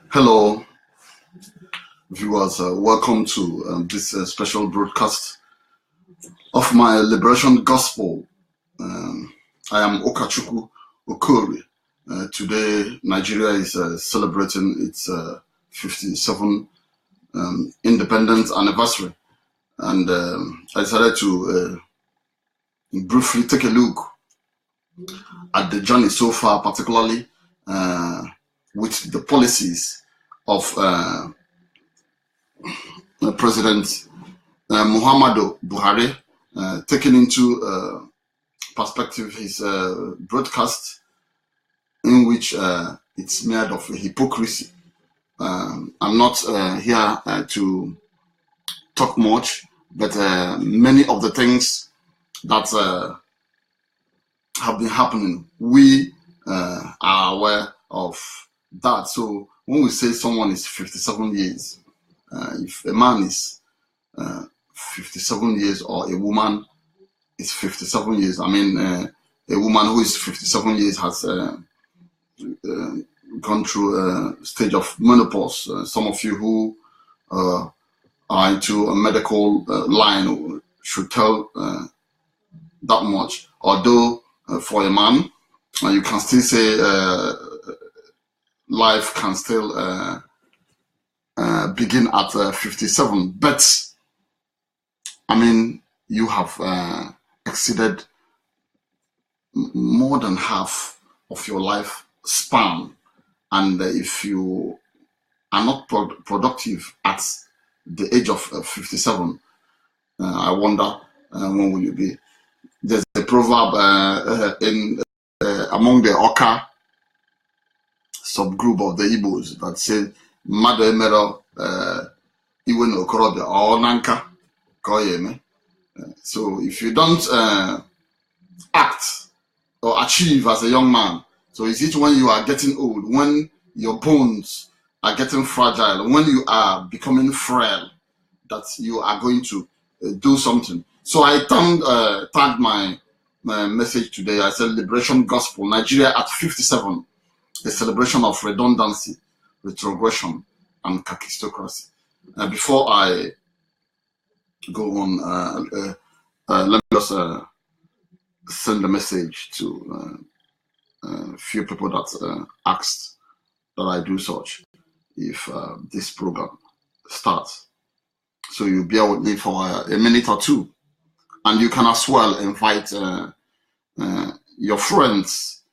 Hello, viewers. Welcome to this special broadcast of my liberation gospel. I am Okachuku Okori. Today, Nigeria is celebrating its 57th independence anniversary, and I decided to briefly take a look at the journey so far, particularly with the policies of President Muhammadu Buhari, taking into perspective his broadcast, in which it's made of hypocrisy. I'm not here to talk much, but many of the things that have been happening, we are aware of that. So when we say someone is 57 years, if a man is 57 years or a woman is 57 years, I mean, a woman who is 57 years has gone through a stage of menopause. Some of you who are into a medical line should tell that much. Although for a man, you can still say life can still begin at 57, but I mean, you have exceeded more than half of your life span, and if you are not productive at the age of 57, I wonder when will you be. There's a proverb among the Oka subgroup of the Igbos that says "Mmadụ emero iwe na okorobịa or nanka ka ọ ya eme." So if you don't act or achieve as a young man, so is it when you are getting old, when your bones are getting fragile, when you are becoming frail, that you are going to do something? So I tagged my message today. I said Liberation Gospel, Nigeria at 57, a celebration of redundancy, retrogression, and Khakistocracy. Before I go on, let me just send a message to a few people that asked that I do such if this program starts. So you bear with me for a minute or two, and you can as well invite your friends,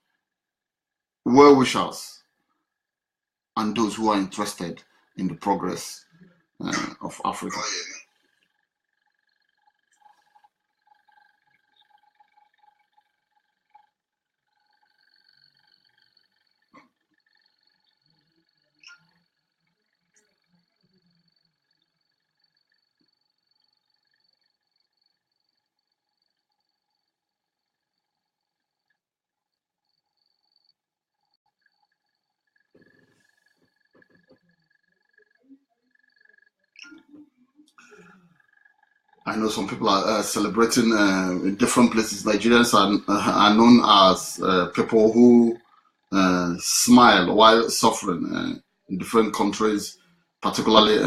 well-wishers, and those who are interested in the progress of Africa. I know some people are celebrating in different places. Nigerians are known as people who smile while suffering in different countries, particularly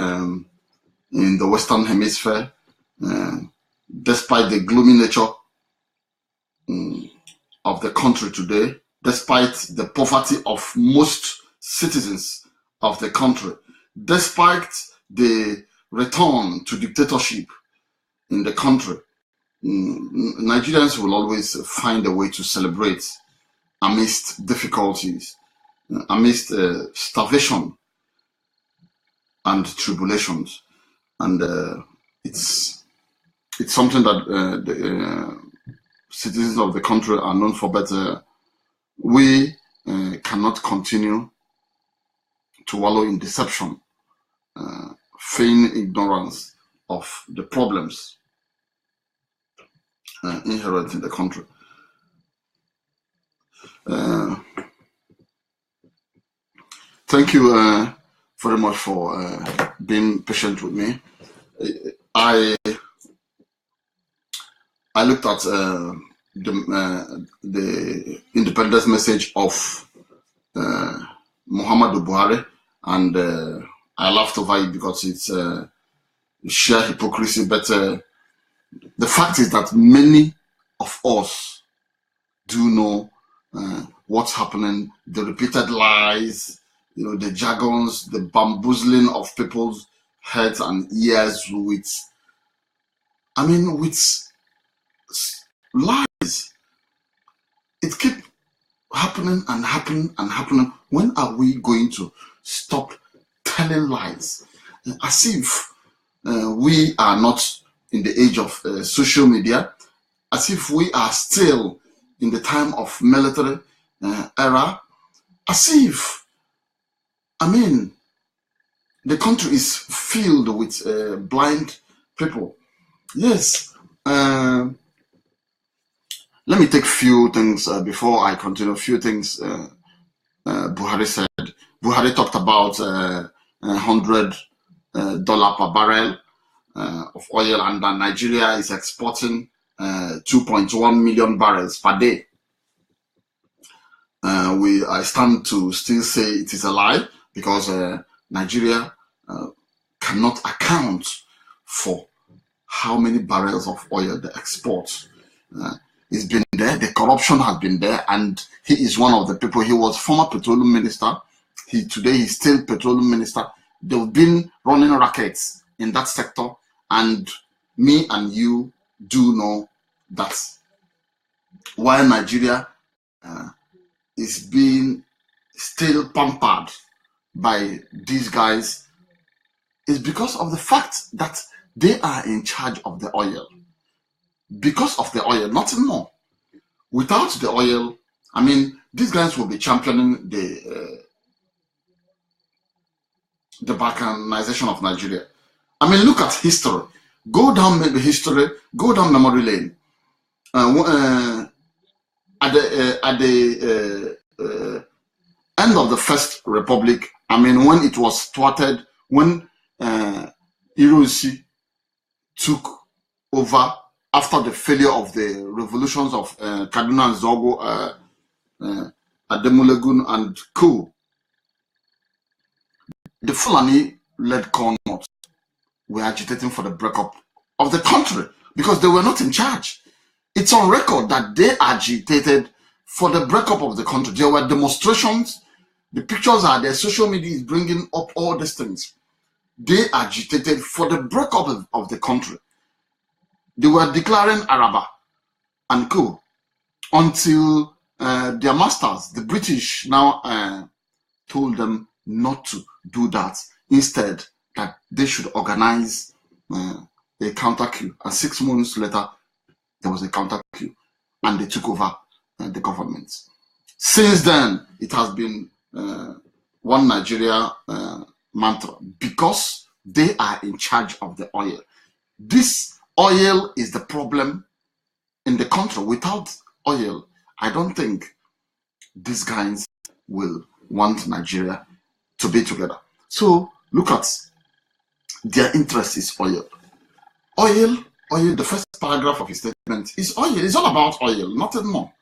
in the Western Hemisphere. Despite the gloomy nature of the country today, despite the poverty of most citizens of the country, despite the return to dictatorship in the country, Nigerians will always find a way to celebrate amidst difficulties, amidst starvation and tribulations. And it's something that the citizens of the country are known for, but we cannot continue to wallow in deception, feign ignorance of the problems inherent in the country. Thank you very much for being patient with me. I looked at the independence message of Muhammadu Buhari, and I laughed over it because it's sheer hypocrisy. But the fact is that many of us do know what's happening, the repeated lies, the jargons, the bamboozling of people's heads and ears with lies. It keeps happening and happening and happening. When are we going to stop telling lies? As if we are not in the age of social media, as if we are still in the time of military era, as if, the country is filled with blind people. Yes. Let me take few things before I continue. Few things Buhari said. Buhari talked about $100 per barrel of oil, and that Nigeria is exporting 2.1 million barrels per day. I stand to still say it is a lie, because Nigeria cannot account for how many barrels of oil they export. It's been there, the corruption has been there, and he is one of the people. He was former petroleum minister. Today he's still petroleum minister. They've been running rackets in that sector, and me and you do know that while Nigeria is being still pampered by these guys, is because of the fact that they are in charge of the oil. Because of the oil, nothing more. Without the oil, these guys will be championing the balkanization of Nigeria. Look at history. Go down history. Go down memory lane. At the end of the First Republic, when it was thwarted, when Hiroshi took over after the failure of the revolutions of Kaduna and Zogo, Ademulegun and Co. The Fulani-led Cornmots were agitating for the breakup of the country because they were not in charge. It's on record that they agitated for the breakup of the country. There were demonstrations. The pictures are there. Social media is bringing up all these things. They agitated for the breakup of the country. They were declaring Araba and Co. until their masters, the British, now told them not to do that. Instead, that they should organize a counter coup. And 6 months later, there was a counter coup, and they took over the government. Since then, it has been one Nigeria mantra, because they are in charge of the oil. This oil is the problem in the country. Without oil, I don't think these guys will want Nigeria to be together. So look at their interest is oil. Oil, the first paragraph of his statement is oil. It's all about oil, nothing more.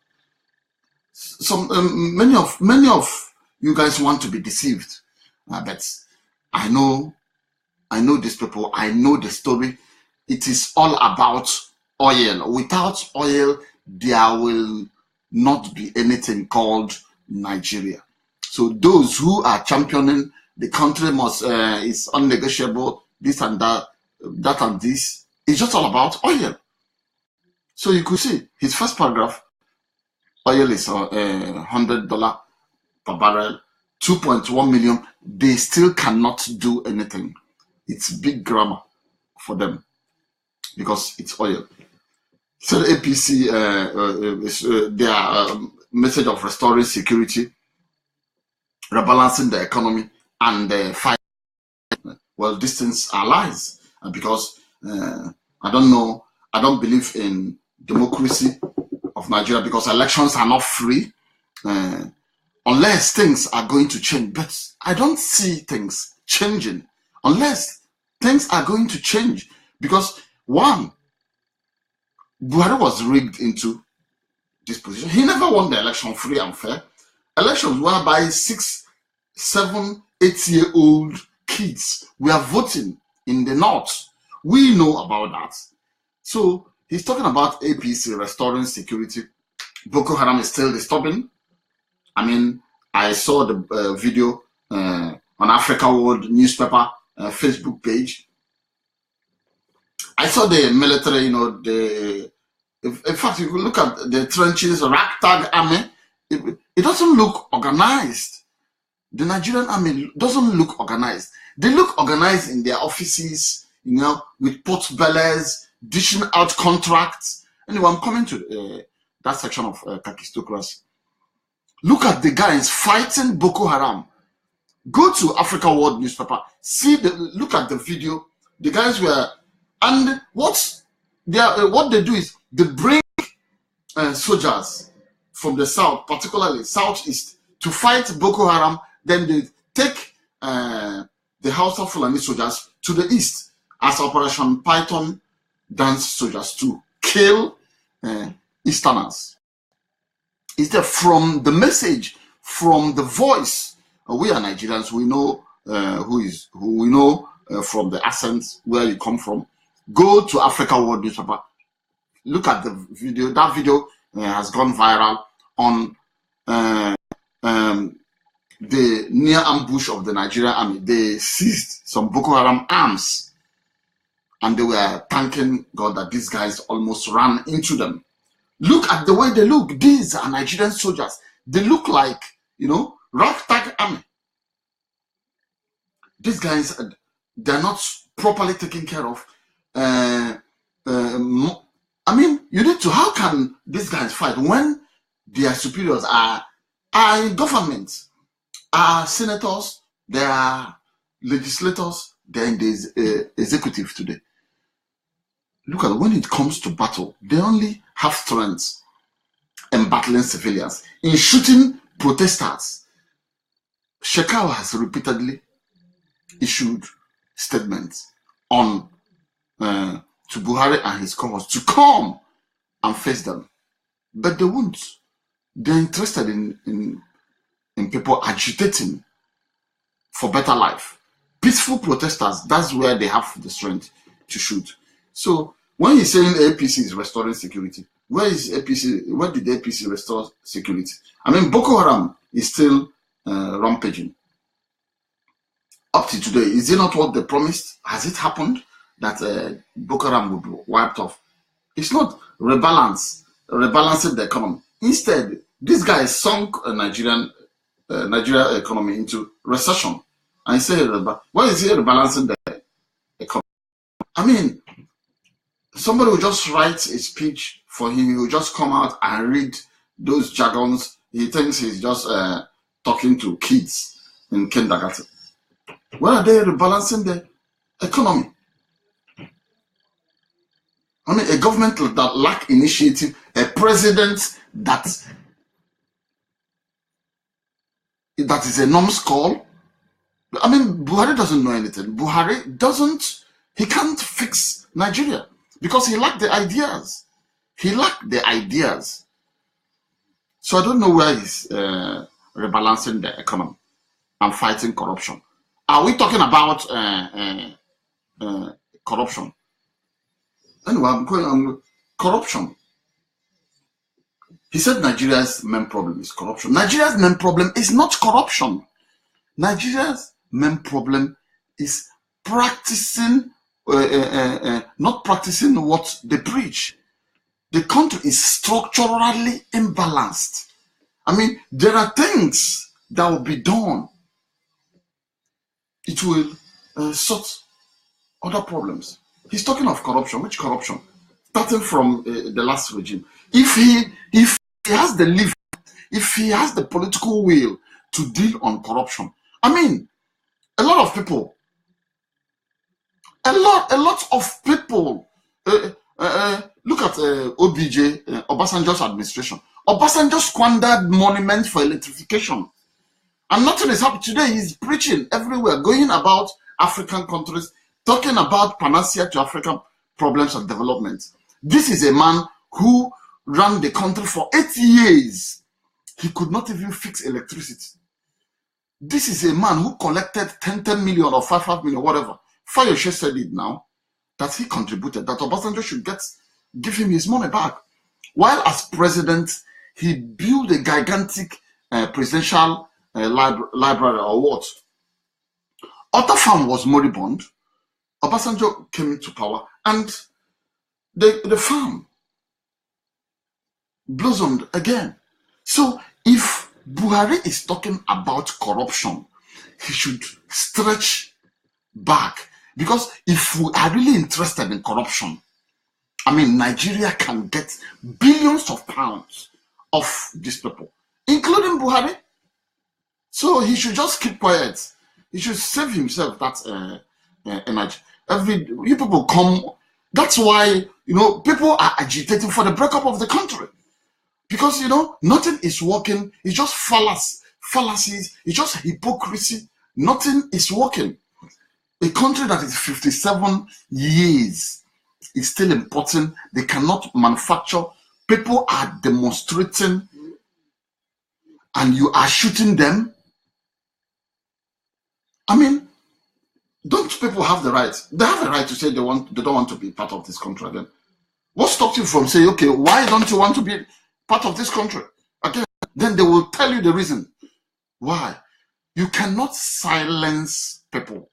Many of you guys want to be deceived, but I know these people. I know the story. It is all about oil. Without oil, there will not be anything called Nigeria. So those who are championing the country must is unnegotiable, this and that and this, it's just all about oil. So you could see his first paragraph, oil is $100 per barrel, 2.1 million. They still cannot do anything. It's big grammar for them because it's oil. So the APC, their message of restoring security, rebalancing the economy, and fight. Well, these things are lies, because I don't believe in democracy of Nigeria, because elections are not free unless things are going to change. But I don't see things changing unless things are going to change, because one, Buhari was rigged into this position. He never won the election free and fair. Elections whereby 6, 7, 8-year-old kids were voting in the north. We know about that. So he's talking about APC restoring security. Boko Haram is still disturbing. I mean, I saw the video on Africa World newspaper Facebook page. I saw the military, in fact, you look at the trenches, ragtag army, it doesn't look organized. The Nigerian army doesn't look organized. They look organized in their offices, with pot bellies, dishing out contracts. Anyway, I'm coming to that section of Khakistocracy. Look at the guys fighting Boko Haram. Go to Africa World newspaper. Look at the video. The guys were, and what they do is they bring soldiers from the south, particularly southeast, to fight Boko Haram. Then they take the Hausa Fulani soldiers to the east as Operation Python dance soldiers to kill Easterners. Is that from the message, from the voice? We are Nigerians. We know who we know from the accents where you come from. Go to Africa World newspaper. Look at the video. That video has gone viral on the near ambush of the Nigerian army. They seized some Boko Haram arms, and they were thanking God that these guys almost ran into them. Look at the way they look. These are Nigerian soldiers. They look like, ragtag army. These guys, they're not properly taken care of. I mean, you need to, how can these guys fight when their superiors are in government, are senators, they are legislators, they're in the executive today. Look at when it comes to battle, they only have strength in battling civilians. In shooting protesters, Shekau has repeatedly issued statements on to Buhari and his cohorts to come and face them, but they won't. They're interested in people agitating for better life. Peaceful protesters, that's where they have the strength to shoot. So when he's saying APC is restoring security, where is APC? Where did APC restore security? I mean, Boko Haram is still rampaging. Up to today, is it not what they promised? Has it happened that Boko Haram would be wiped off? It's not rebalancing the economy. Instead, this guy sunk Nigeria economy into recession. And he said, why is he rebalancing the economy? I mean, somebody will just write a speech for him. He will just come out and read those jargons. He thinks he's just talking to kids in kindergarten. Why are they rebalancing the economy? I mean, a government that lack initiative, a president that is a numbskull. I mean, Buhari doesn't know anything. He can't fix Nigeria because he lacked the ideas. So I don't know where he's rebalancing the economy and fighting corruption. Are we talking about corruption? Anyway, I'm going on corruption. He said Nigeria's main problem is corruption. Nigeria's main problem is not corruption. Nigeria's main problem is practicing, not practicing what they preach. The country is structurally imbalanced. I mean, there are things that will be done. It will sort other problems. He's talking of corruption. Which corruption? Starting from the last regime. If he has the lever, if he has the political will to deal on corruption, I mean, a lot of people, look at OBJ, Obasanjo's administration. Obasanjo squandered monuments for electrification. And nothing is happening today. He's preaching everywhere, going about African countries, talking about panacea to African problems of development. This is a man who ran the country for 8 years. He could not even fix electricity. This is a man who collected 10 million or 5 million, whatever. Fayoshe said it now, that he contributed, that Obasanjo should give him his money back. While as president, he built a gigantic presidential library or what. Other farm was moribund. Obasanjo came into power and the farm blossomed again. So if Buhari is talking about corruption, he should stretch back, because if we are really interested in corruption, I mean, Nigeria can get billions of pounds of these people, including Buhari. So he should just keep quiet. He should save himself that energy. You people come. That's why, people are agitating for the breakup of the country, because nothing is working. It's just fallacies. It's just hypocrisy. Nothing is working. A country that is 57 years is still important. They cannot manufacture. People are demonstrating, and you are shooting them. I mean, don't people have the right? They have the right to say they don't want to be part of this country again. What stops you from saying, okay, why don't you want to be part of this country again? Then they will tell you the reason why. You cannot silence people.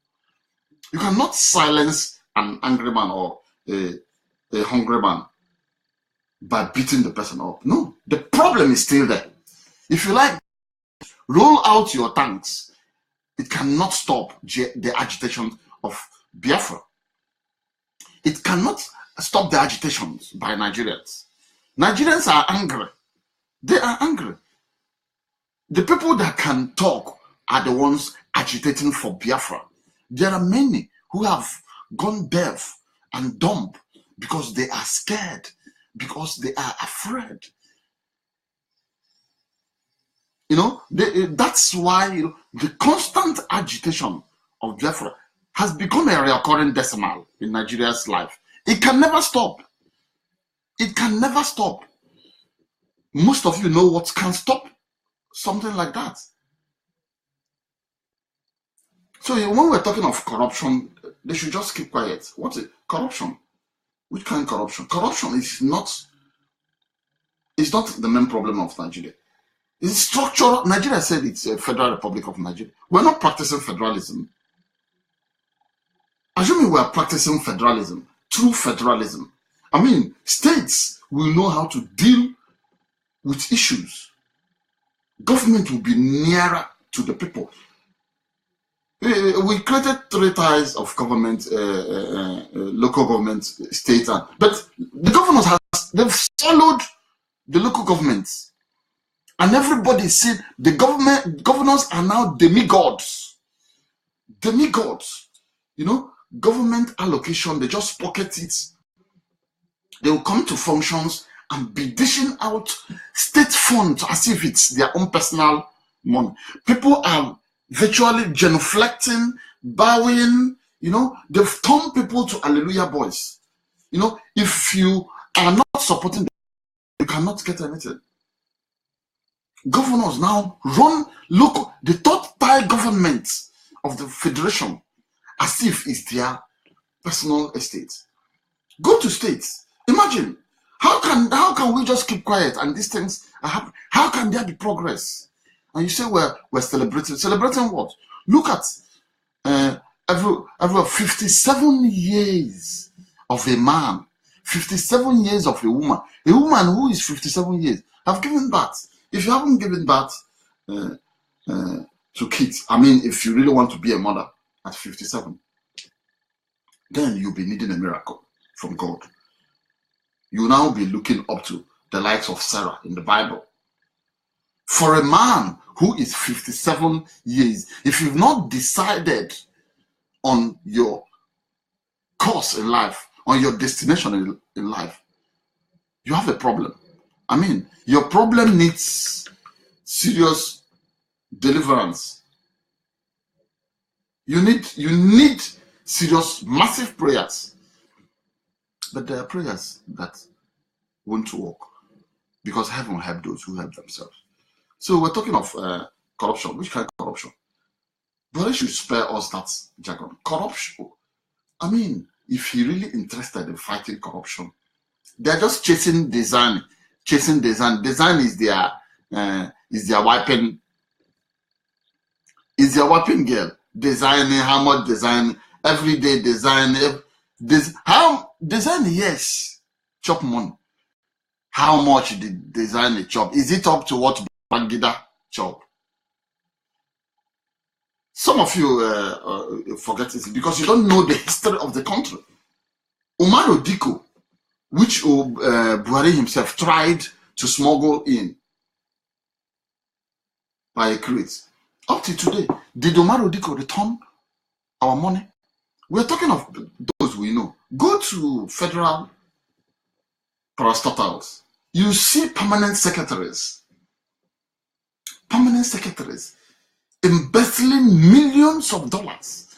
You cannot silence an angry man or a hungry man by beating the person up. No, the problem is still there. If you like, roll out your tanks. It cannot stop the agitation of Biafra. It cannot stop the agitations by Nigerians. Nigerians are angry. They are angry. The people that can talk are the ones agitating for Biafra. There are many who have gone deaf and dumb because they are scared, because they are afraid. That's why the constant agitation of Biafra has become a recurring decimal in Nigeria's life. It can never stop. It can never stop. Most of you know what can stop something like that. So when we're talking of corruption, they should just keep quiet. What's it? Corruption. Which kind of corruption? Corruption is not the main problem of Nigeria. It's structural. Nigeria said it's a Federal Republic of Nigeria. We're not practicing federalism. Assuming we are practicing federalism, true federalism, I mean, states will know how to deal with issues. Government will be nearer to the people. We created 3 tiers of government, local government, state, but the governors they've followed the local governments. And everybody said the governors are now demigods. Demigods. Government allocation, they just pocket it. They will come to functions and be dishing out state funds as if it's their own personal money. People are virtually genuflecting, bowing. They've turned people to hallelujah boys. If you are not supporting them, you cannot get anything. Governors now run the third-tier government of the federation as if it's their personal estate. Go to states. Imagine, how can we just keep quiet and these things are happening? How can there be progress? And you say we're celebrating. Celebrating what? Look at every 57 years of a man, 57 years of a woman who is 57 years have given birth. If you haven't given birth to kids, I mean, if you really want to be a mother at 57, then you'll be needing a miracle from God. You'll now be looking up to the likes of Sarah in the Bible. For a man who is 57 years, if you've not decided on your course in life, on your destination in life, you have a problem. I mean, your problem needs serious deliverance. You need serious, massive prayers. But there are prayers that won't work because heaven will help those who help themselves. So we're talking of corruption. Which kind of corruption? Buhari should spare us that jargon. Corruption. I mean, if he really interested in fighting corruption, they're just chasing design. Chasing design. Design is their weapon. Is their weapon girl. Designing, how much design, everyday design. How design, yes, chop money. How much did design chop? Is it up to what Bangida chop? Some of you forget it because you don't know the history of the country. Umar Diko, which Buhari himself tried to smuggle in by a crate. Up to today, did Umar Diko return our money? We're talking of those we know. Go to federal parastatals. You see permanent secretaries embezzling millions of dollars.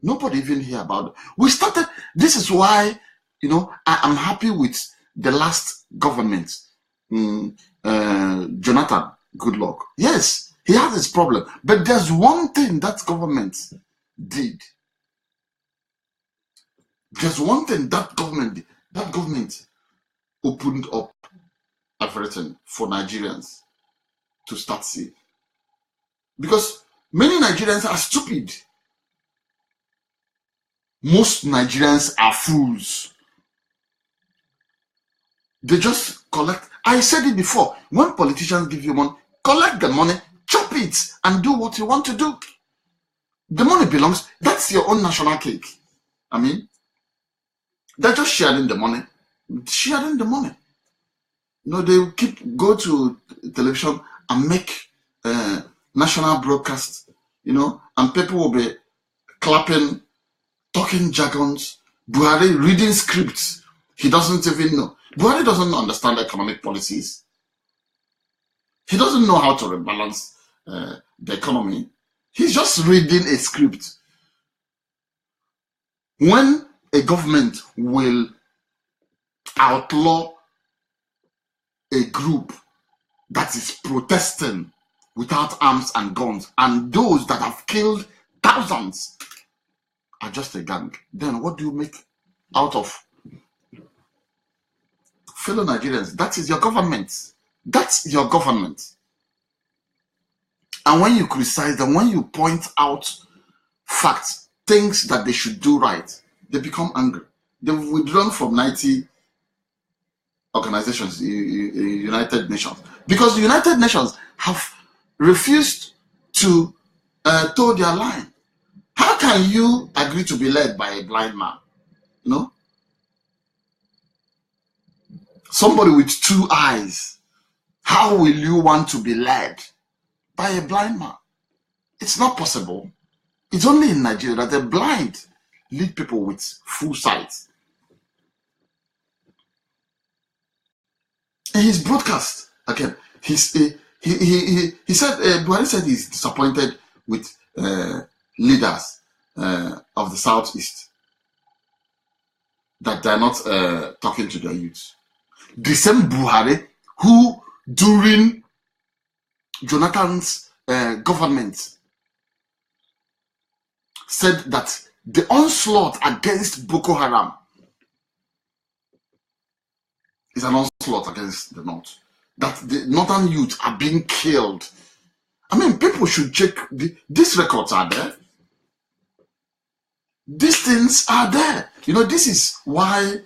Nobody even hear about it. We started, this is why, I am happy with the last government, Jonathan Goodluck. Yes, he has his problem. But there's one thing that government did. There's one thing that government did. That government opened up everything for Nigerians to start seeing. Because many Nigerians are stupid. Most Nigerians are fools. They just collect. I said it before. When politicians give you money, collect the money, chop it, and do what you want to do. The money belongs. That's your own national cake. I mean, they're just sharing the money. Sharing the money. They go to television and make national broadcast, and people will be clapping, talking jargons. Buhari reading scripts. He doesn't even know. Buhari doesn't understand economic policies. He doesn't know how to rebalance the economy. He's just reading a script. When a government will outlaw a group that is protesting without arms and guns, and those that have killed thousands are just a gang, then what do you make out of? Fellow Nigerians, that is your government. That's your government. And when you criticize them, when you point out facts, things that they should do right, they become angry. They've withdrawn from 90 organizations, United Nations, because the United Nations have refused to toe their line. How can you agree to be led by a blind man? Somebody with two eyes. How will you want to be led by a blind man? It's not possible. It's only in Nigeria that the blind lead people with full sight. In his broadcast, again, he said, Buhari said he's disappointed with leaders of the Southeast, that they're not talking to their youth. The same Buhari who, during Jonathan's government, said that the onslaught against Boko Haram is an onslaught against the North. That the northern youth are being killed. I mean, people should check. These records are there. These things are there. This is why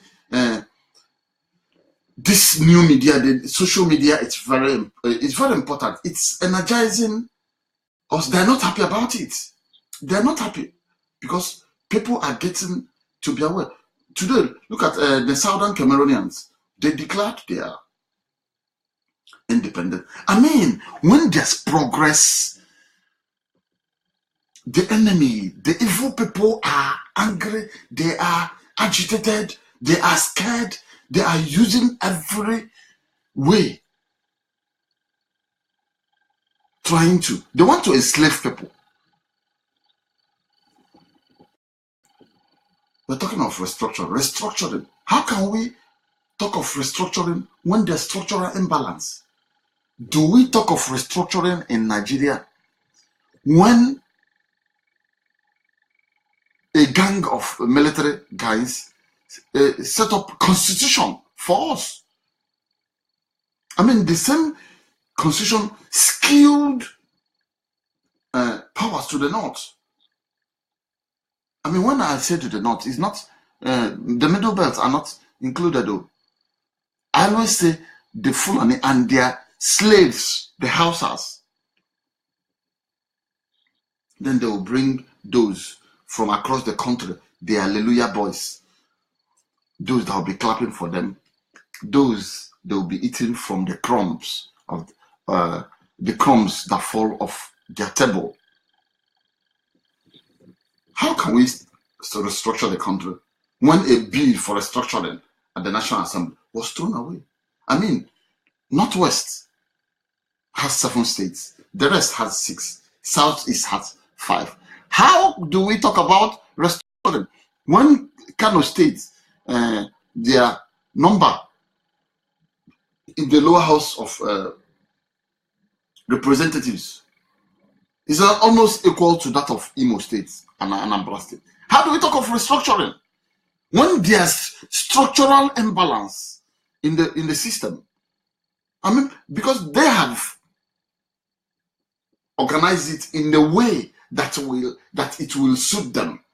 this new media, the social media, it's very important. It's energizing us. They're not happy about it. They're not happy because people are getting to be aware. Today, look at the Southern Cameroonians. They declared their independence. I mean, when there's progress, the enemy, the evil people are angry, they are agitated, they are scared, they are using every way they want to enslave people. We're talking of restructuring. How can we talk of restructuring when there's structural imbalance? Do we talk of restructuring in Nigeria when a gang of military guys set up constitution for us. I mean, the same constitution skewed powers to the north. I mean, when I say to the north, it's not the middle belts are not included though. I always say the Fulani and their slaves, the Hausas. Then they will bring those from across the country, the Hallelujah boys. Those that will be clapping for them. Those they will be eating from the crumbs of the crumbs that fall off their table. How can we restructure the country when a bill for restructuring at the National Assembly was thrown away? I mean, Northwest has 7 states, the rest has 6, Southeast has 5. How do we talk about restructuring when Kano State, their number in the lower house of representatives is almost equal to that of Imo State and Anambra State? How do we talk of restructuring when there's structural imbalance in the system? I mean, because they have organized it in a way that it will suit them,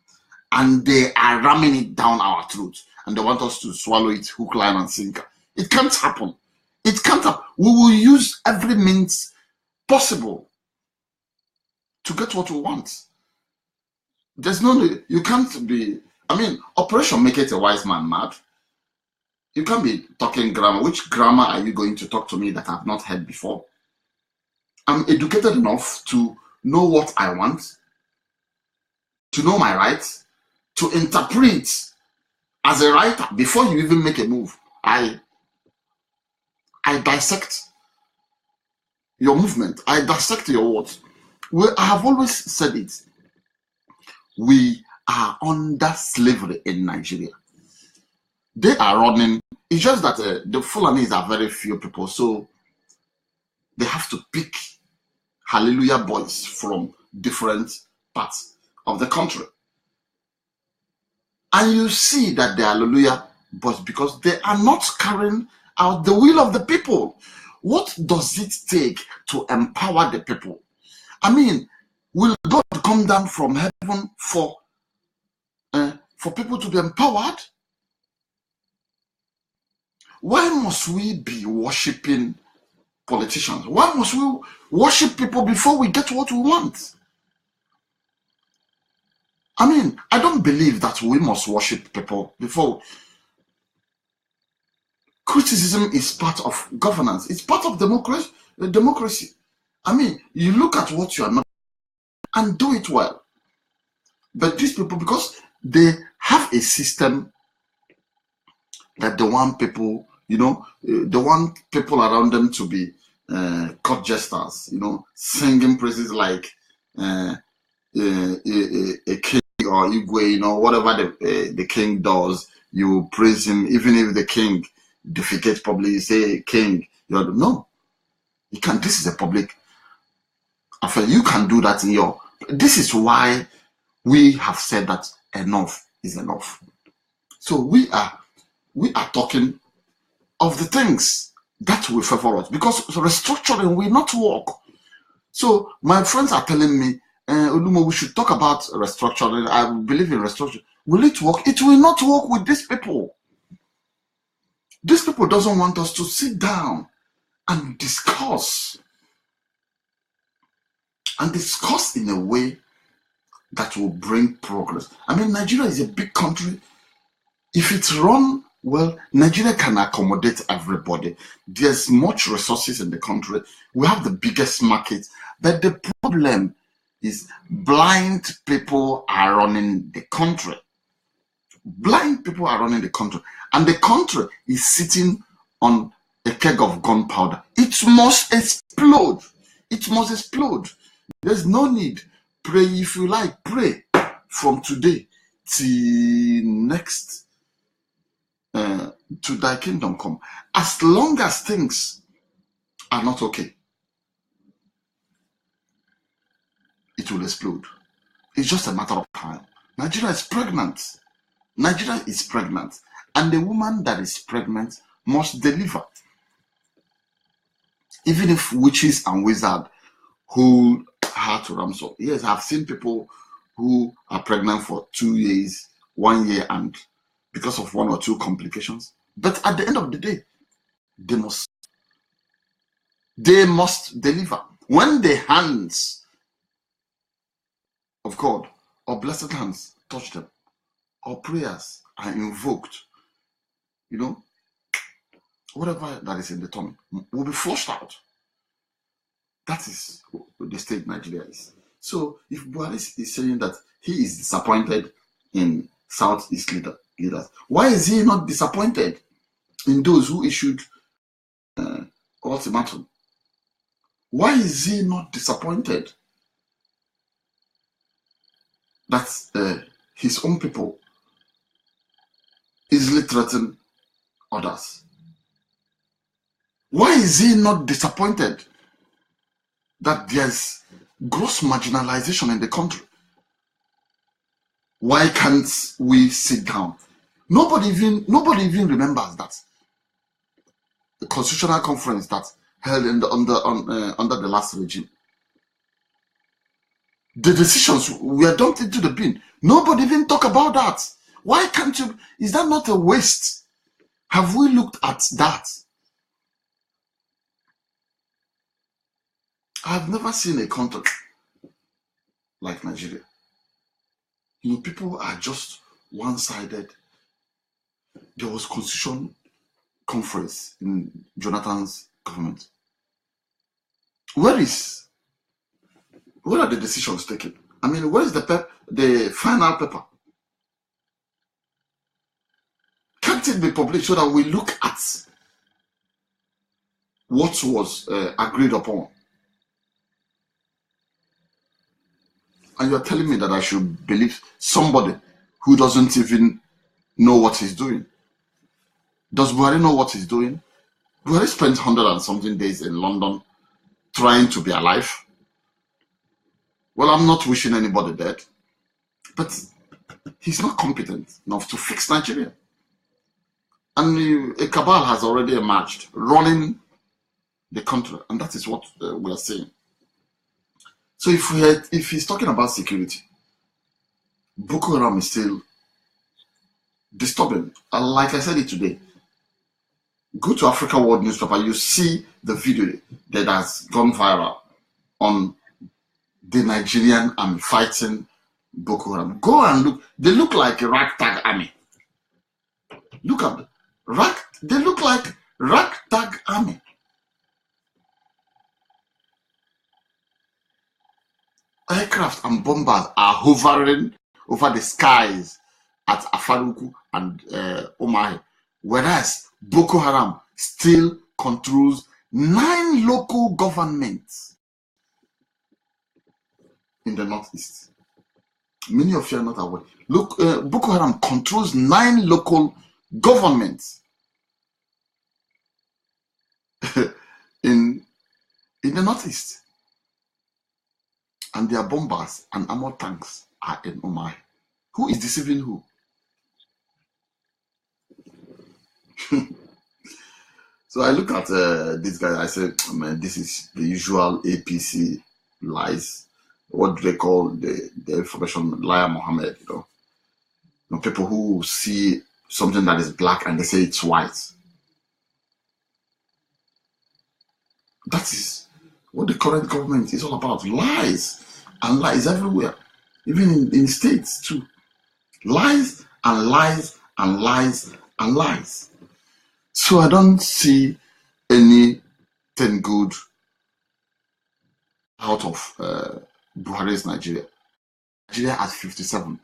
and they are ramming it down our throats, and they want us to swallow it hook, line, and sinker. It can't happen. It can't happen. We will use every means possible to get what we want. There's no, you can't be, I mean, Operation Make It a Wise Man mad. You can't be talking grammar. Which grammar are you going to talk to me that I've not heard before? I'm educated enough to know what I want, to know my rights, to interpret as a writer before you even make a move. I dissect your movement. I dissect your words. I have always said it. We are under slavery in Nigeria. They are running. It's just that the Fulanis are very few people, so they have to pick Hallelujah boys from different parts of the country. And you see that the Hallelujah boys, because they are not carrying out the will of the people. What does it take to empower the people? I mean, will God come down from heaven for people to be empowered? Why must we be worshiping politicians? Why must we worship people before we get what we want? I mean, I don't believe that we must worship people before. Criticism is part of governance. It's part of democracy. I mean, you look at what you are not and do it well. But these people, because they have a system that they want people, they want people around them to be court jesters, singing praises like a king or Igwe, whatever the king does, you praise him, even if the king defecates publicly, you say, king, no, you can't. This is a public affair. You can do that in your. This is why we have said that enough is enough. So we are talking of the things that will favor us, because restructuring will not work. So my friends are telling me, Olumo, we should talk about restructuring. I believe in restructuring. Will it work? It will not work with these people. These people doesn't want us to sit down and discuss in a way that will bring progress. I mean, Nigeria is a big country. If it's run well, Nigeria can accommodate everybody. There's much resources in the country. We have the biggest market. But the problem is blind people are running the country. Blind people are running the country. And the country is sitting on a keg of gunpowder. It must explode. It must explode. There's no need. Pray if you like. Pray from today till next. To thy kingdom come. As long as things are not okay, it will explode. It's just a matter of time. Nigeria is pregnant. Nigeria is pregnant. And the woman that is pregnant must deliver. Even if witches and wizards hold her to ransom. Yes, I've seen people who are pregnant for 2 years, 1 year, and because of 1 or 2 complications. But at the end of the day, they must deliver. When the hands of God or blessed hands touch them, or prayers are invoked, whatever that is in the tummy will be flushed out. That is the state Nigeria is. So if Buhari is saying that he is disappointed in Southeast leaders, why is he not disappointed in those who issued ultimatum? Why is he not disappointed that his own people easily threaten others? Why is he not disappointed that there's gross marginalization in the country? Why can't we sit down? Nobody even remembers that the constitutional conference that held under the last regime. The decisions were dumped into the bin. Nobody even talk about that. Why can't you? Is that not a waste? Have we looked at that? I've never seen a country like Nigeria. People are just one-sided. There was constitution conference in Jonathan's government. Where are the decisions taken? I mean, where is the final paper? Can't it be published so that we look at what was agreed upon? And you're telling me that I should believe somebody who doesn't even know what he's doing? Does Buhari know what he's doing? Buhari spent 100 and something days in London trying to be alive. Well, I'm not wishing anybody dead, but he's not competent enough to fix Nigeria. And a cabal has already emerged, running the country, and that is what we are saying. So if he's talking about security, Boko Haram is still disturbing. And like I said it today, go to Africa World newspaper, you see the video that has gone viral on the Nigerian army fighting Boko Haram. Go and look. They look like a ragtag army. Look at them. They look like ragtag army. Aircraft and bombers are hovering over the skies at Afaruku and Omahe, whereas Boko Haram still controls 9 local governments in the northeast. Many of you are not aware. Look, Boko Haram controls 9 local governments in the northeast. And their bombers and armored tanks are in Omahe. Who is deceiving who? So I look at this guy, I say, man, this is the usual APC lies. What do they call the information liar Mohammed, people who see something that is black and they say it's white. That is what the current government is all about. Lies. And lies everywhere. Even in states too. Lies and lies and lies and lies. So I don't see anything good out of Buhari's Nigeria. Nigeria at 57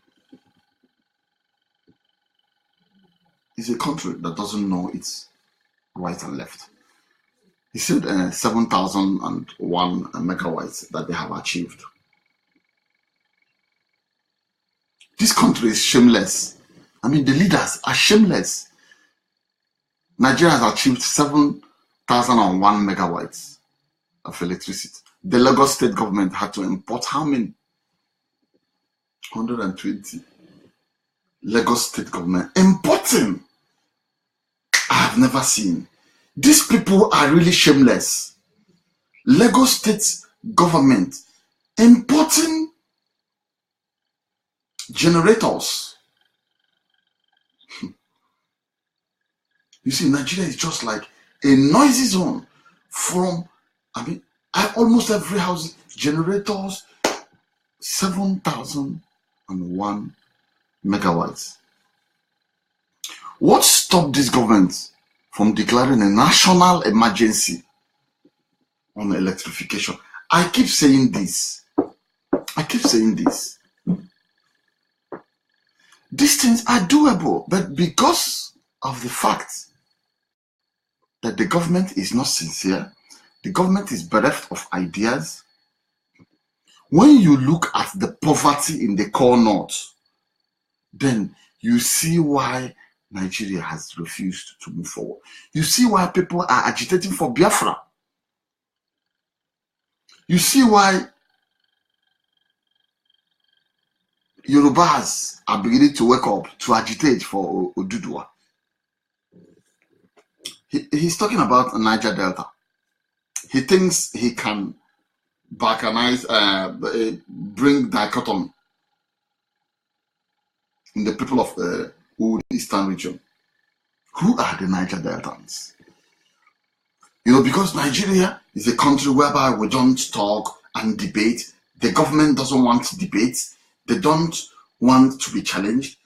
is a country that doesn't know its right and left. He said 7,001 megawatts that they have achieved. This country is shameless. I mean, the leaders are shameless. Nigeria has achieved 7,001 megawatts of electricity. The Lagos state government had to import how many? 120. Lagos state government importing. I have never seen. These people are really shameless. Lagos state government importing generators. You see, Nigeria is just like a noisy zone from, almost every house, generators, 7,001 megawatts. What stopped this government from declaring a national emergency on electrification? I keep saying this. These things are doable, but because of the fact that the government is not sincere, the government is bereft of ideas. When you look at the poverty in the core north, then you see why Nigeria has refused to move forward. You see why people are agitating for Biafra. You see why Yorubas are beginning to wake up to agitate for Oduduwa. He's talking about Niger Delta. He thinks he can balkanize, bring dichotomy in the people of the Eastern region. Who are the Niger Deltans? Because Nigeria is a country whereby we don't talk and debate. The government doesn't want debate. They don't want to be challenged.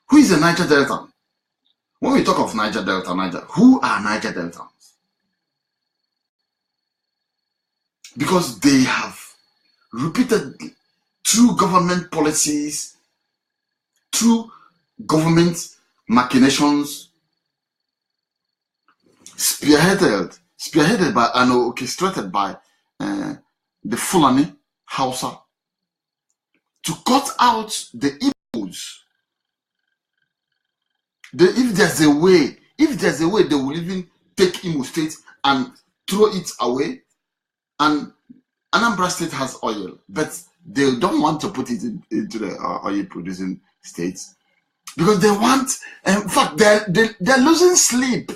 Who is the Niger Deltan? When we talk of Niger Delta, who are Niger Deltans? Because they have repeatedly, through government policies, through government machinations, spearheaded by and orchestrated by the Fulani Hausa, to cut out the Igbos. If there's a way, they will even take Imo State and throw it away. And Anambra State has oil, but they don't want to put it into the oil producing states because they want. In fact, they're losing sleep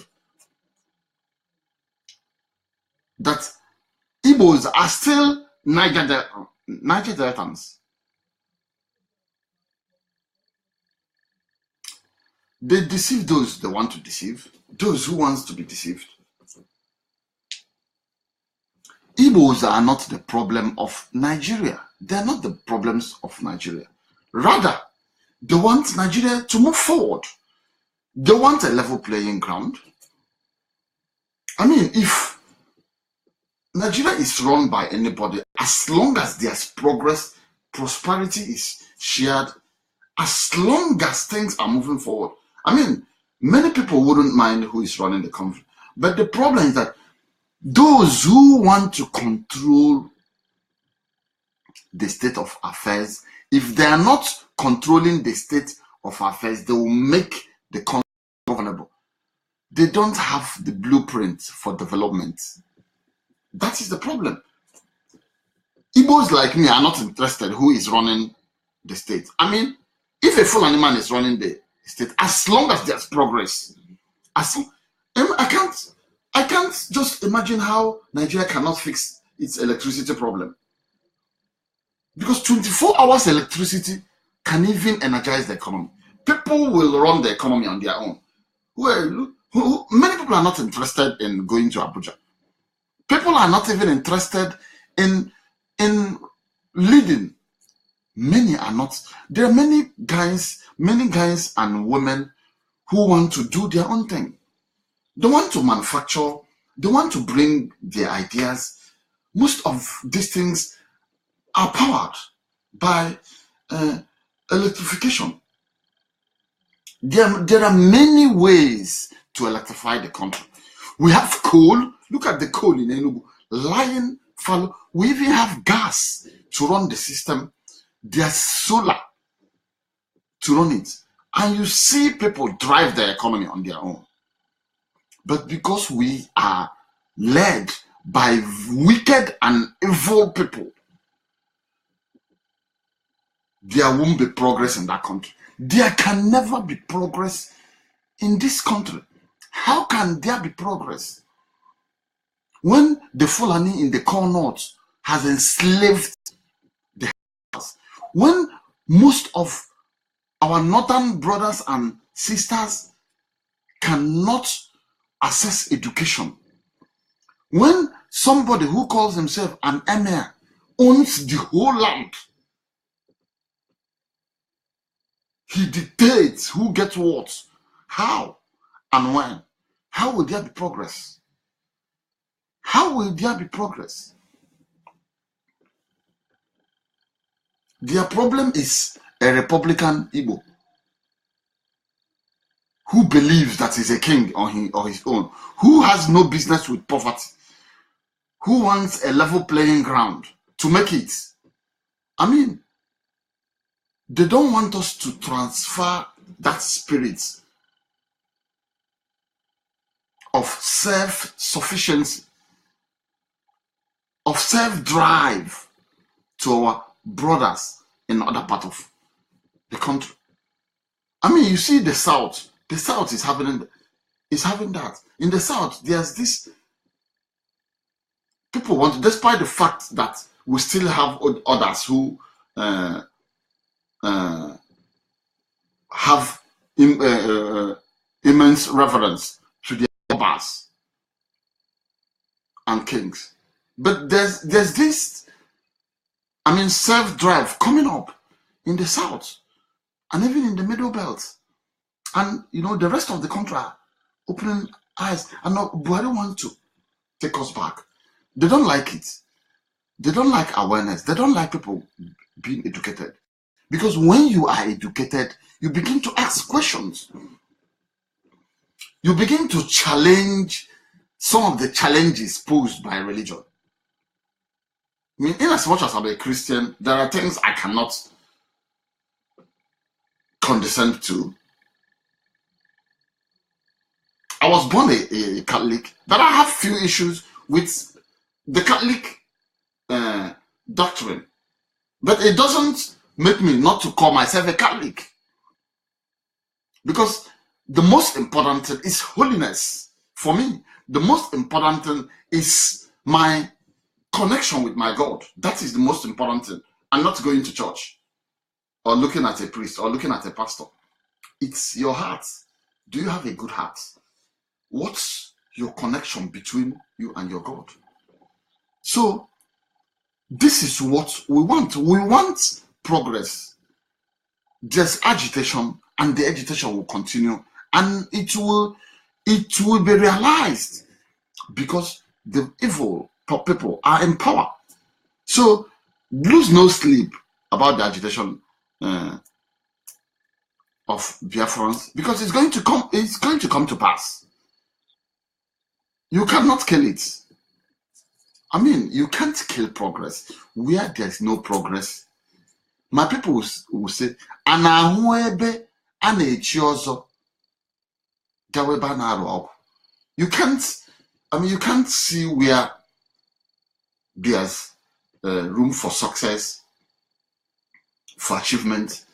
that Igbos are still Niger Deltans. They deceive those they want to deceive, those who want to be deceived. Igbos are not the problem of Nigeria. They are not the problems of Nigeria. Rather, they want Nigeria to move forward. They want a level playing ground. If Nigeria is run by anybody, as long as there's progress, prosperity is shared, as long as things are moving forward. Many people wouldn't mind who is running the country. But the problem is that those who want to control the state of affairs, if they are not controlling the state of affairs, they will make the country governable. They don't have the blueprint for development. That is the problem. Igbos like me are not interested who is running the state. If a Fulani man is running the state, as long as there's progress, I can't just imagine how Nigeria cannot fix its electricity problem. Because 24 hours electricity can even energize the economy. People will run the economy on their own. Many people are not interested in going to Abuja. People are not even interested in leading. Many are not. There are many guys and women who want to do their own thing. They want to manufacture. They want to bring their ideas. Most of these things are powered by electrification. There are many ways to electrify the country. We have coal. Look at the coal in Enugu. Lying fallow. We even have gas to run the system. There's solar to run it. And you see people drive the economy on their own. But because we are led by wicked and evil people, there won't be progress in that country. There can never be progress in this country. How can there be progress when the Fulani in the Core North has enslaved the house? When most of our northern brothers and sisters cannot access education? When somebody who calls himself an emir owns the whole land, he dictates who gets what, how, and when. How will there be progress? How will there be progress? Their problem is a Republican Igbo who believes that he's a king on his own, who has no business with poverty, who wants a level playing ground to make it. I mean, they don't want us to transfer that spirit of self-sufficiency, of self-drive to our brothers in other part of the country. I mean, you see the South is having that. In the South, there's this, people want, despite the fact that we still have others who have immense reverence to their elders and kings. But there's this, I mean, self-drive coming up in the South and even in the Middle Belt. And, you know, the rest of the country are opening eyes. And now Buhari wants to take us back. They don't like it. They don't like awareness. They don't like people being educated. Because when you are educated, you begin to ask questions. You begin to challenge some of the challenges posed by religion. I mean, in as much as I'm a Christian, there are things I cannot condescend to. I was born a Catholic, but I have few issues with the Catholic doctrine. But it doesn't make me not to call myself a Catholic. Because the most important thing is holiness. For me, the most important thing is my connection with my God. That is the most important thing. I'm not going to church or looking at a priest or looking at a pastor. It's your heart. Do you have a good heart? What's your connection between you and your God? So, this is what we want. We want progress. There's agitation, and the agitation will continue, and it will be realized because the evil people are in power. So, lose no sleep about the agitation of Biafrans, because it's going to come. It's going to come to pass. You cannot kill it. I mean, you can't kill progress where there's no progress. My people will say, you can't, I mean, you can't see where there's room for success, for achievement,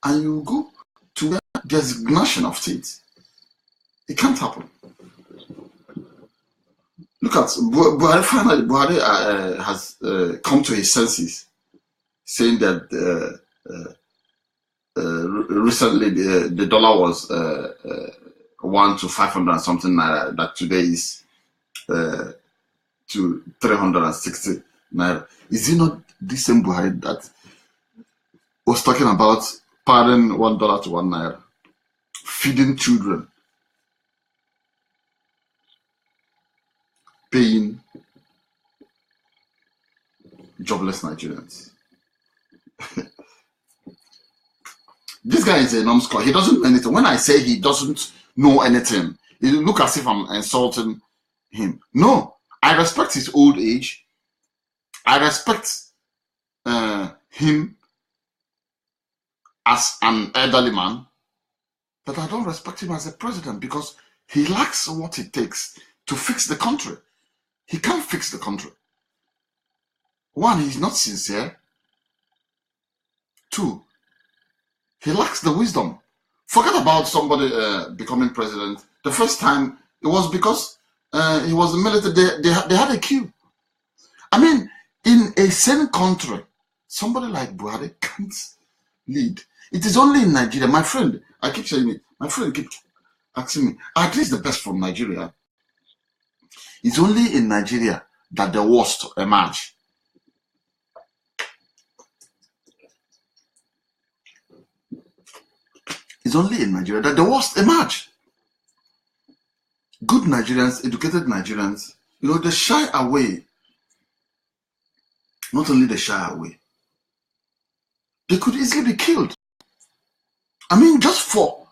and you go to where there's ignition of it. It can't happen. Look at Buhari. Finally, Buhari has come to his senses, saying that recently the dollar was 1 to 500 and something naira. That today is to 360 naira. Is it not the same Buhari that was talking about pardon $1 to 1 naira, feeding children, paying jobless Nigerians? This guy is a numbskull. He doesn't know anything. When I say he doesn't know anything, it look as if I'm insulting him. No, I respect his old age. I respect him as an elderly man, but I don't respect him as a president because he lacks what it takes to fix the country. He can't fix the country. One, he's not sincere. Two, he lacks the wisdom. Forget about somebody becoming president. The first time, it was because he was the military. They had a queue. I mean, in a sane country, somebody like Buhari can't lead. It is only in Nigeria. My friend, I keep saying it, my friend keeps asking me, at least the best from Nigeria. It's only in Nigeria that the worst emerge. It's only in Nigeria that the worst emerge. Good Nigerians, educated Nigerians, they shy away. Not only they shy away, they could easily be killed. I mean, just for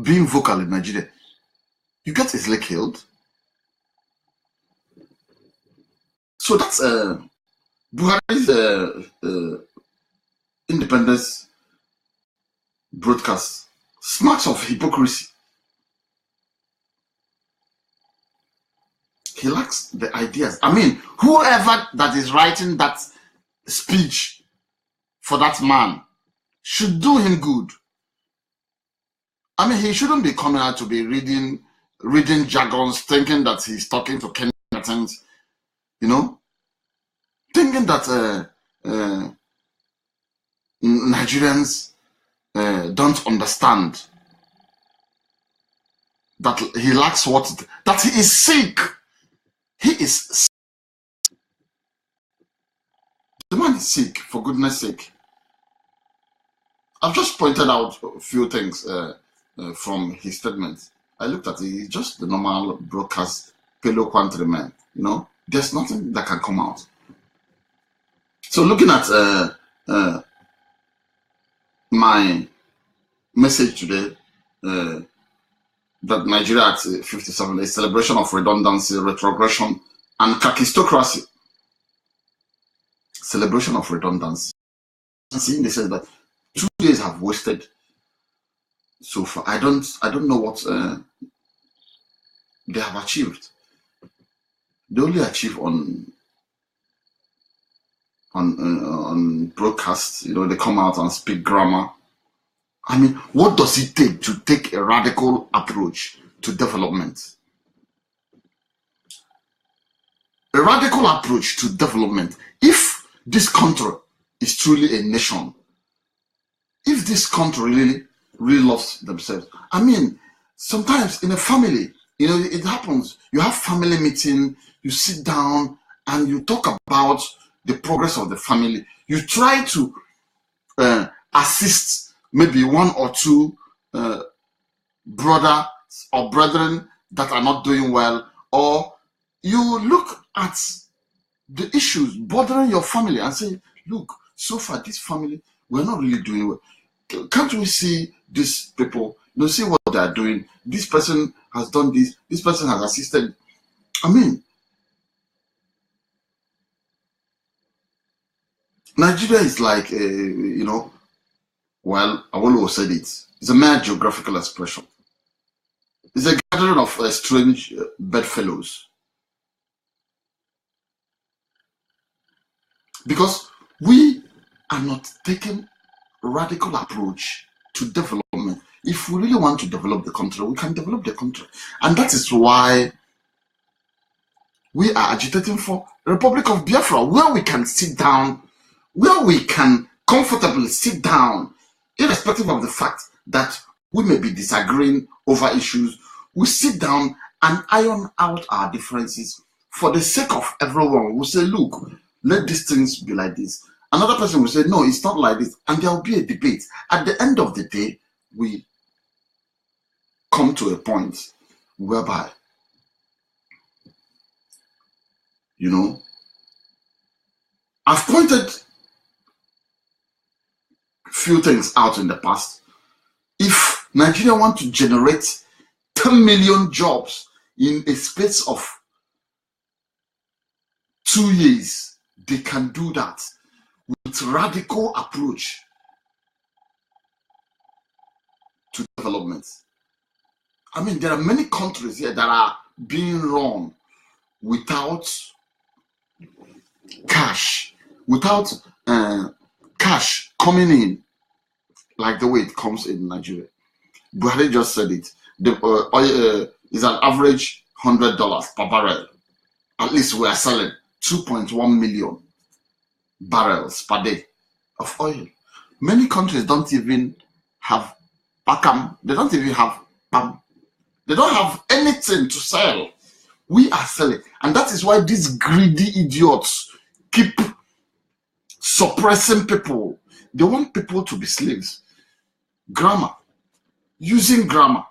being vocal in Nigeria, you get easily killed. So that's Buhari's independence broadcast smacks of hypocrisy. He lacks the ideas. I mean, whoever that is writing that speech for that man should do him good. I mean, he shouldn't be coming out to be reading jargons, thinking that he's talking to Kenyans, thinking that Nigerians don't understand that he lacks that he is sick. He is sick. The man is sick, for goodness sake. I've just pointed out a few things from his statements. I looked at it, it's just the normal broadcast, fellow countrymen, there's nothing that can come out. So looking at my message today, that Nigeria at 57, a celebration of redundancy, retrogression, and Khakistocracy. Celebration of redundancy. See, they said that 2 days have wasted so far. I don't know what they have achieved. They only achieve on broadcasts. They come out and speak grammar. I mean, what does it take to take a radical approach to development? A radical approach to development. If this country is truly a nation, if this country really loves themselves, I mean, sometimes in a family, it happens. You have family meeting, you sit down and you talk about the progress of the family. You try to assist maybe one or two brothers or brethren that are not doing well, or you look at the issues bothering your family and say, look, so far this family, we're not really doing well. Can't we see these people, see what they are doing? This person has done this person has assisted. I mean, Nigeria is like, well, Awolowo said it. It's a mere geographical expression. It's a gathering of strange bedfellows. Because we are not taking a radical approach to development. If we really want to develop the country, we can develop the country. And that is why we are agitating for a Republic of Biafra, where we can sit down, where we can comfortably sit down, irrespective of the fact that we may be disagreeing over issues. We sit down and iron out our differences for the sake of everyone. We say, look, let these things be like this. Another person will say, no, it's not like this. And there will be a debate. At the end of the day, we come to a point whereby, I've pointed few things out in the past. If Nigeria want to generate 10 million jobs in a space of 2 years, they can do that with radical approach to development. I mean, there are many countries here that are being run without cash, without cash coming in like the way it comes in Nigeria. Buhari just said it. The oil is an average $100 per barrel. At least we are selling 2.1 million barrels per day of oil. Many countries don't even have pakam. They don't even have palm. They don't have anything to sell. We are selling. And that is why these greedy idiots keep suppressing people. They want people to be slaves. Grammar. Using grammar.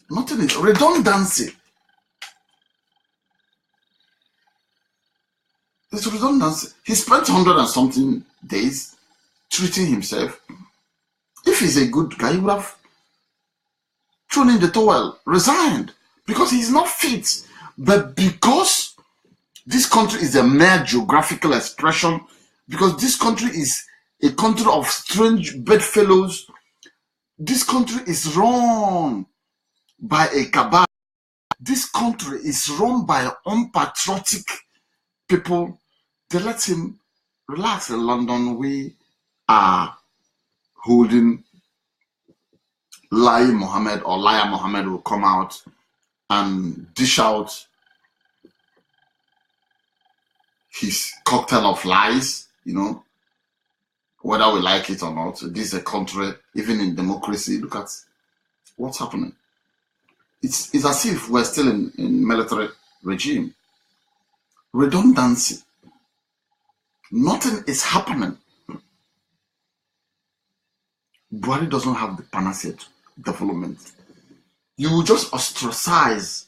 Nothing is redundancy. It's redundancy. He spent 100 and something days treating himself. If he's a good guy, he would have thrown in the towel, resigned, because he's not fit. But because this country is a mere geographical expression, because this country is a country of strange bedfellows, this country is run by a cabal. This country is run by unpatriotic people. They let him relax in London. We are holding Lai Mohammed, or Liar Mohammed will come out and dish out his cocktail of lies, you know, whether we like it or not. This is a country, even in democracy, look at what's happening. It's as if we're still in military regime. Redundancy. Nothing is happening. Buhari doesn't have the panacea to development. You will just ostracize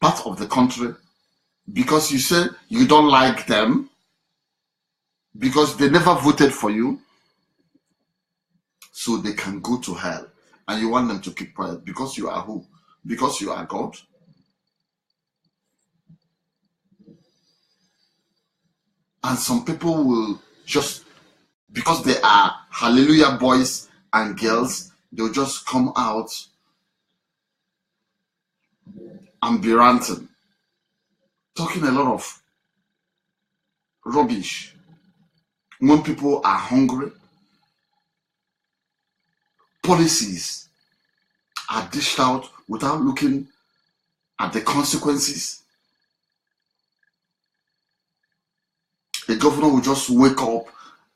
part of the country because you say you don't like them, because they never voted for you, so they can go to hell. And you want them to keep quiet because you are who? Because you are God. And some people will just, because they are hallelujah boys and girls, they'll just come out and be ranting, talking a lot of rubbish. When people are hungry, policies are dished out without looking at the consequences. The governor will just wake up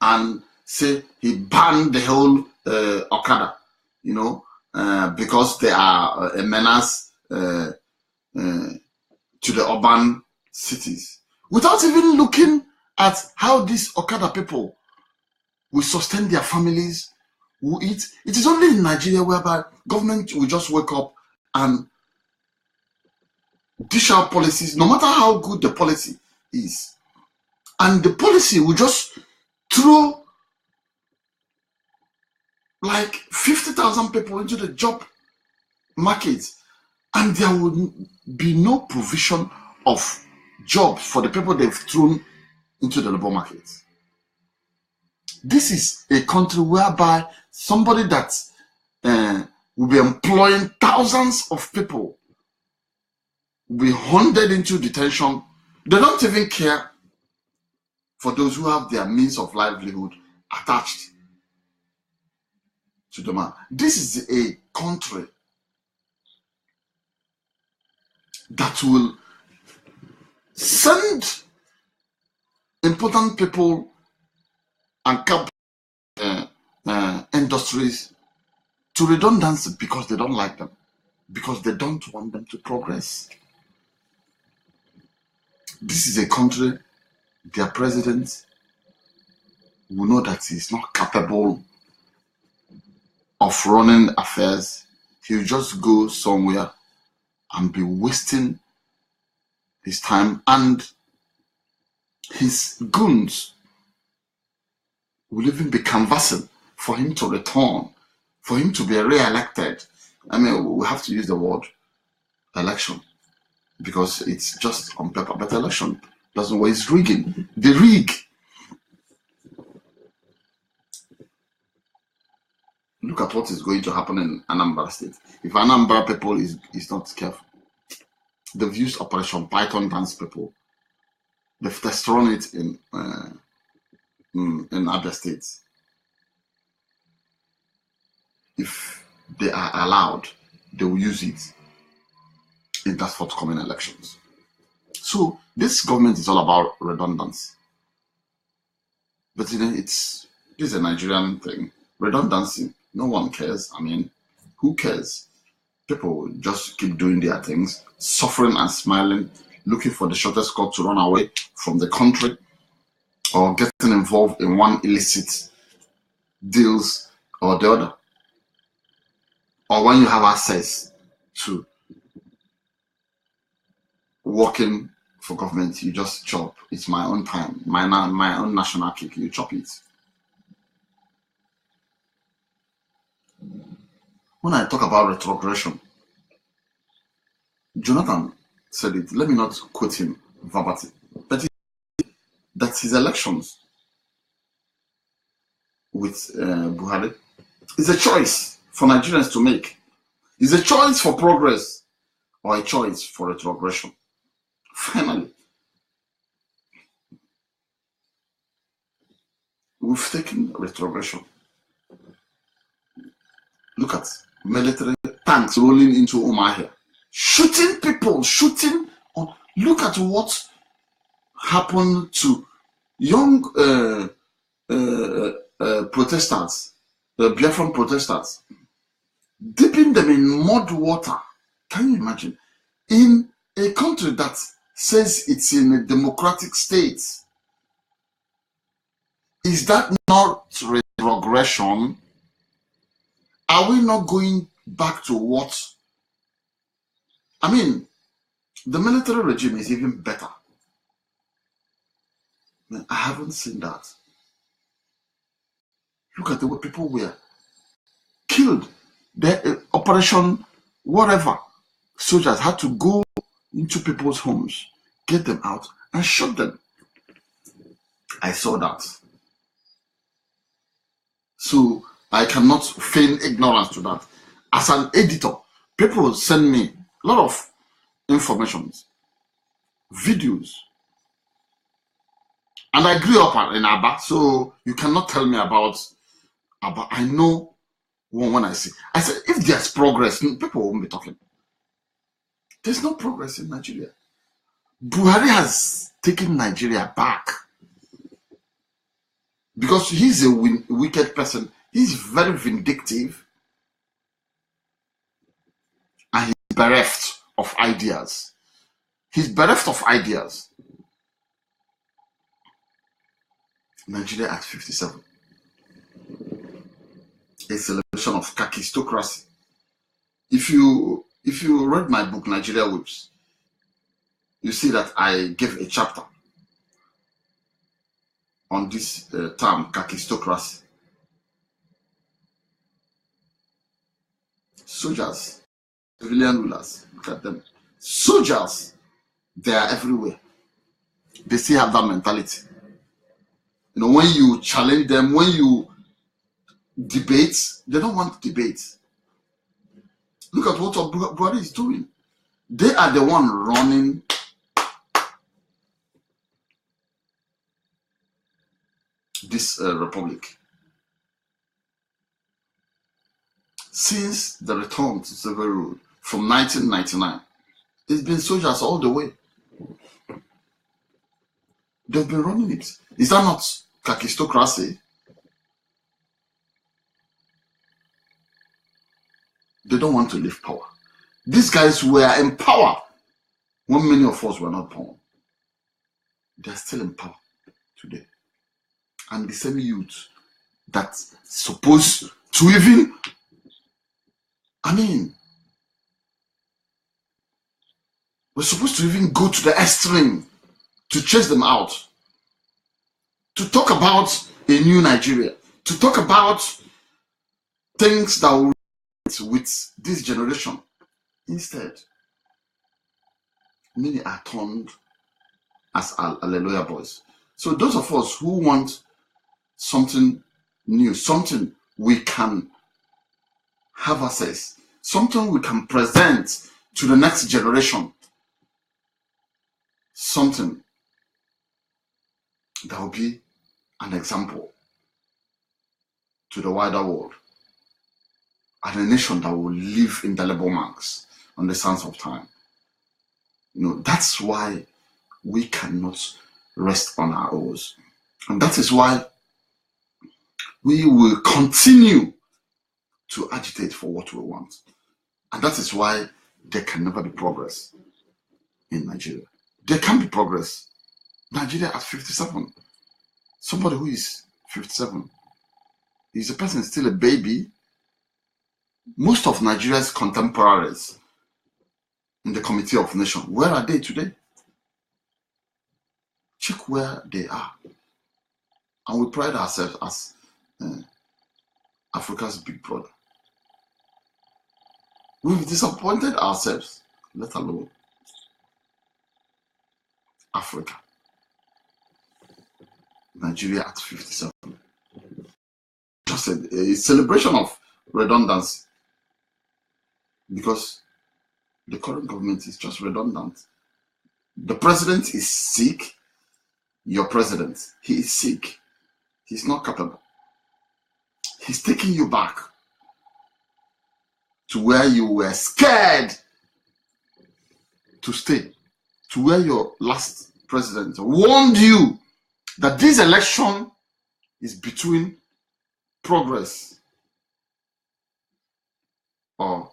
and say he banned the whole Okada, you know, because they are a menace to the urban cities, without even looking at how these Okada people will sustain their families, will eat. It is only in Nigeria whereby government will just wake up and dish out policies, no matter how good the policy is. And the policy will just throw like 50,000 people into the job market, and there will be no provision of jobs for the people they've thrown into the labor market. This is a country whereby somebody that will be employing thousands of people will be hunted into detention. They don't even care for those who have their means of livelihood attached to the man. This is a country that will send important people and industries to redundancy because they don't like them, because they don't want them to progress. This is a country, their president will know that he's not capable of running affairs. He'll just go somewhere and be wasting his time, and his goons will even be canvassing for him to return, for him to be re-elected. I mean, we have to use the word election because it's just on paper, but election doesn't work. It's rigging. They rig. Look at what is going to happen in Anambra State. If Anambra people is not careful, they've used Operation Python dance people. They've tested on it in other states. If they are allowed, they will use it in that forthcoming elections. So this government is all about redundancy. But this is a Nigerian thing. Redundancy, no one cares. I mean, who cares? People just keep doing their things, suffering and smiling, looking for the shortest cut to run away from the country, or getting involved in one illicit deals or the other. Or when you have access to working for government, you just chop. It's my own time, my own national cake, you chop it. When I talk about retrogression, Jonathan said it. Let me not quote him verbatim, but that's his elections with Buhari. It's a choice for Nigerians to make. It's a choice for progress or a choice for retrogression. Finally, we've taken retrogression. Look at military tanks rolling into Umahia, shooting people, shooting. Look at what happened to young protestants, the Biafran protestants, dipping them in mud water. Can you imagine? In a country that says it's in a democratic state, is that not retrogression? Are we not going back to what? I mean, the military regime is even better. I haven't seen that. Look at the way people were killed. The operation, whatever, soldiers had to go into people's homes, get them out, and shoot them. I saw that. So I cannot feign ignorance to that. As an editor, people send me a lot of information, videos. And I grew up in Aba, so you cannot tell me about Aba. I know when I see. I said, if there's progress, people won't be talking. There's no progress in Nigeria. Buhari has taken Nigeria back. Because he's a wicked person. He's very vindictive. And he's bereft of ideas. He's bereft of ideas. Nigeria at 57. A celebration of Khakistocracy. If you read my book, Nigeria Whips, you see that I gave a chapter on this term, Khakistocracy. Soldiers, civilian rulers, look at them. Soldiers, they are everywhere. They still have that mentality. You know, when you challenge them, when you debate, they don't want to debate. Look at what Buhari is doing. They are the one running this republic. Since the return to civil rule from 1999, it's been soldiers all the way. They've been running it. Is that not Khakistocracy? They don't want to leave power. These guys were in power when many of us were not born. They're still in power today. And the same youth that's supposed to even, we're supposed to even go to the extreme to chase them out, to talk about a new Nigeria, to talk about things that will with this generation. Instead, many are turned as Hallelujah boys. So those of us who want something new, something we can have access, something we can present to the next generation, something that will be an example to the wider world, and a nation that will leave indelible marks on the sands of time. That's why we cannot rest on our oars. And that is why we will continue to agitate for what we want. And that is why there can never be progress in Nigeria. There can be progress. Nigeria at 57. Somebody who is 57 is a person still a baby. Most of Nigeria's contemporaries in the Committee of Nations, where are they today? Check where they are. And we pride ourselves as Africa's big brother. We've disappointed ourselves, let alone Africa. Nigeria at 57. Just a celebration of redundancy, because the current government is just redundant. The president is sick. Your president, he is sick. He's not capable. He's taking you back to where you were scared to stay, to where your last president warned you that this election is between progress or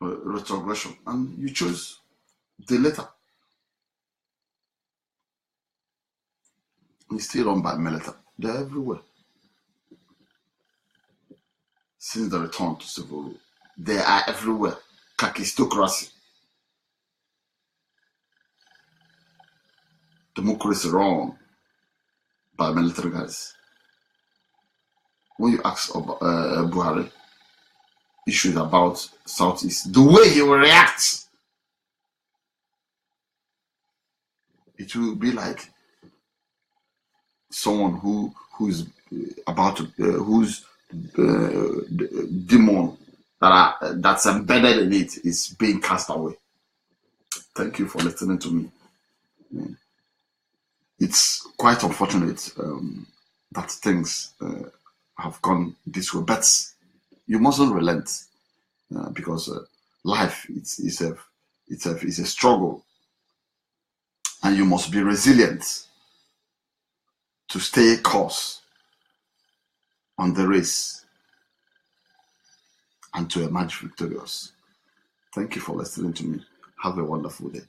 retrogression, and you chose the latter. It's still run by military. They're everywhere. Since the return to civil rule, they are everywhere. Khakistocracy. Democracy run by military guys. When you ask Buhari issues about Southeast, the way he will react, it will be like someone who's about to whose demon that's embedded in it is being cast away. Thank you for listening to me. It's quite unfortunate that things have gone this way, but you mustn't relent, because life is a struggle, and you must be resilient to stay course on the race and to emerge victorious. Thank you for listening to me. Have a wonderful day.